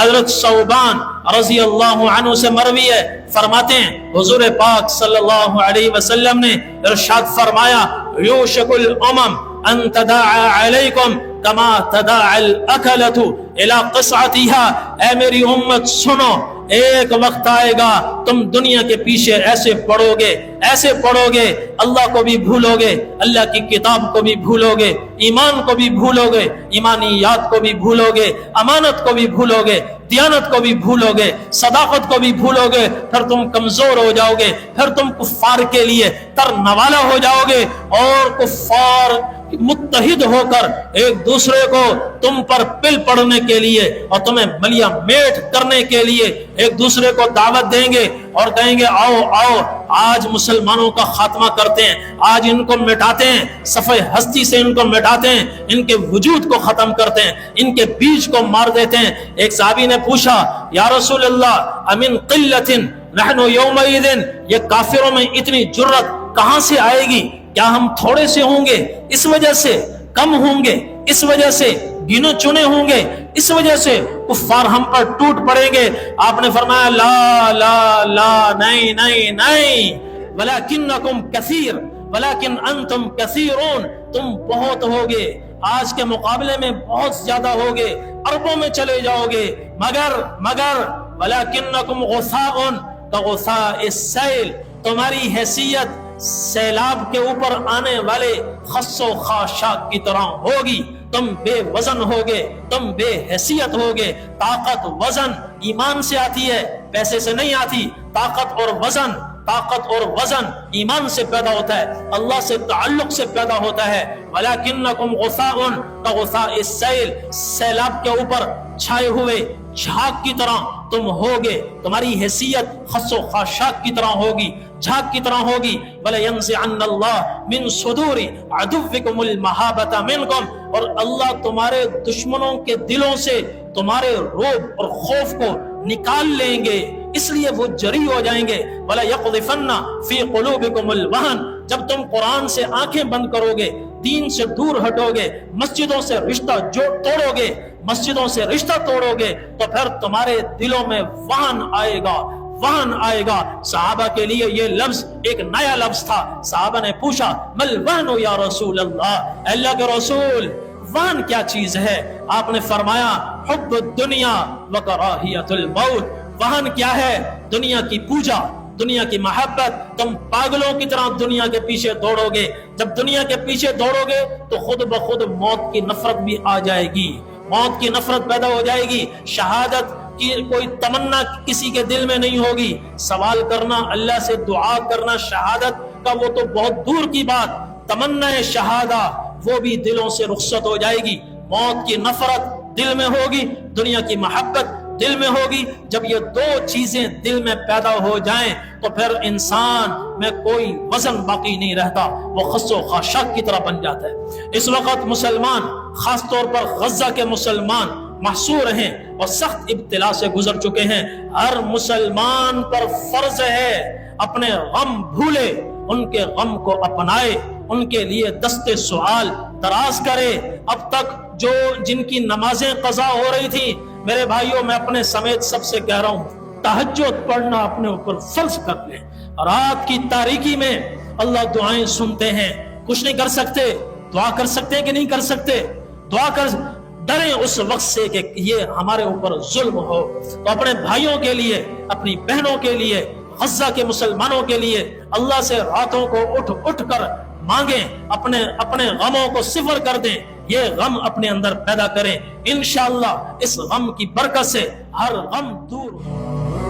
حضرت صوبان رضی اللہ عنہ سے مروی ہے، فرماتے ہیں حضور پاک صلی اللہ علیہ وسلم نے ارشاد فرمایا یوشک الامم ان تداعى علیکم کما تداعى الاکلۃ الی قصعتها، اے میری امت سنو، ایک وقت آئے گا تم دنیا کے پیچھے ایسے پڑو گے، اللہ کو بھی بھولو گے، اللہ کی کتاب کو بھی بھولو گے، ایمان کو بھی بھولو گے، ایمانیات کو بھی بھولو گے، امانت کو بھی بھولو گے، دیانت کو بھی بھولو گے، صداقت کو بھی بھولو گے، پھر تم کمزور ہو جاؤ گے، پھر تم کفار کے لیے ترنوالا ہو جاؤ گے، اور کفار متحد ہو کر ایک دوسرے کو تم پر پل پڑنے کے لیے اور تمہیں ملیا میٹ کرنے کے لیے ایک دوسرے کو دعوت دیں گے اور کہیں گے آؤ آؤ آج مسلمانوں کا خاتمہ کرتے ہیں، آج ان کو مٹاتے ہیں، صفحہ ہستی سے ان کو مٹاتے ہیں، ان کے وجود کو ختم کرتے ہیں، ان کے بیج کو مار دیتے ہیں۔ ایک صحابی نے پوچھا یا رسول اللہ امن قلت نحن یومئذ، یہ کافروں میں اتنی جرت کہاں سے آئے گی؟ کیا ہم تھوڑے سے ہوں گے اس وجہ سے، کم ہوں گے اس وجہ سے، گنے چنے ہوں گے اس وجہ سے کفار ہم پر ٹوٹ پڑیں گے؟ آپ نے فرمایا لا لا لا، نہیں نہیں نہیں، ولکنکم کثیر ولکن انتم کثیرون، تم بہت ہوگے، آج کے مقابلے میں بہت زیادہ ہوگے، اربوں میں چلے جاؤ گے، مگر ولکنکم غثاء کغثاء السیل، تمہاری حیثیت سیلاب کے اوپر آنے والے خس و خاشاک کی طرح ہوگی، تم بے وزن ہوگے، تم بے حیثیت ہوگے۔ طاقت وزن ایمان سے آتی ہے، پیسے سے نہیں آتی۔ طاقت اور وزن ایمان سے پیدا ہوتا ہے، اللہ سے تعلق سے پیدا ہوتا ہے۔ وَلَكِنَّكُمْ غُثَاءٌ كَغُثَاءِ السَّيْلِ، سیلاب کے اوپر چھائے ہوئے جھاگ کی طرح تم ہوگے، تمہاری حیثیت خس و خاشاک کی طرح ہوگی، جھاگ کی طرح ہوگی۔ وَلَيَنزِعَنَّ اللَّهُ مِن صُدُورِ عَدُوِّكُمُ الْمَحَابَةَ مِنكُمْ، اور اللہ تمہارے دشمنوں کے دلوں سے تمہارے رعب اور خوف کو نکال لیں گے، اس لیے وہ جری ہو جائیں گے۔ وَلَيَقْذِفَنَّ فِي قُلُوبِكُمُ الْوَهْنَ، جب تم قرآن سے آنکھیں بند کرو گے، دین سے دور ہٹو گے، مسجدوں سے رشتہ توڑو گے، مسجدوں سے رشتہ توڑو گے، تو پھر تمہارے دلوں میں وہن آئے گا۔ صحابہ کے لیے یہ لفظ ایک نیا لفظ تھا۔ صحابہ نے پوچھا مل وہن یا رسول اللہ، اللہ کے رسول وہن کیا چیز ہے؟ آپ نے فرمایا حب الدنیا وکراہیت الموت، وہن کیا ہے؟ دنیا کی پوجا، دنیا کی محبت۔ تم پاگلوں کی طرح دنیا کے پیچھے دوڑو گے، جب دنیا کے پیچھے دوڑو گے تو خود بخود موت کی نفرت بھی آ جائے گی، موت کی نفرت پیدا ہو جائے گی، شہادت کی کوئی تمنا کسی کے دل میں نہیں ہوگی، سوال کرنا، اللہ سے دعا کرنا شہادت کا وہ تو بہت دور کی بات، تمنا شہادہ وہ بھی دلوں سے رخصت ہو جائے گی۔ موت کی نفرت دل میں ہوگی، دنیا کی محبت دل میں ہوگی۔ جب یہ دو چیزیں دل میں پیدا ہو جائیں تو پھر انسان میں کوئی وزن باقی نہیں رہتا، وہ خس و خاشاک کی طرح بن جاتا ہے۔ اس وقت مسلمان، خاص طور پر غزہ کے مسلمان محصور ہیں اور سخت ابتلا سے گزر چکے ہیں۔ ہر مسلمان پر فرض ہے اپنے غم بھولے، ان کے غم کو اپنائے، ان کے لیے دست سوال دراز کرے۔ اب تک جن کی نمازیں قضا ہو رہی تھی، میرے بھائیوں میں اپنے سمیت سب سے کہہ رہا ہوں، تہجد پڑھنا اپنے اوپر فرض کر لیں۔ رات کی تاریکی میں اللہ دعائیں سنتے ہیں، کچھ نہیں کر سکتے، دعا کر سکتے ہیں کہ نہیں کر سکتے؟ دعا کر، ڈریں اس وقت سے کہ یہ ہمارے اوپر ظلم ہو۔ تو اپنے بھائیوں کے لیے، اپنی بہنوں کے لیے، غزہ کے مسلمانوں کے لیے اللہ سے راتوں کو اٹھ کر مانگیں، اپنے غموں کو صفر کر دیں، یہ غم اپنے اندر پیدا کریں، انشاءاللہ اس غم کی برکت سے ہر غم دور ہو۔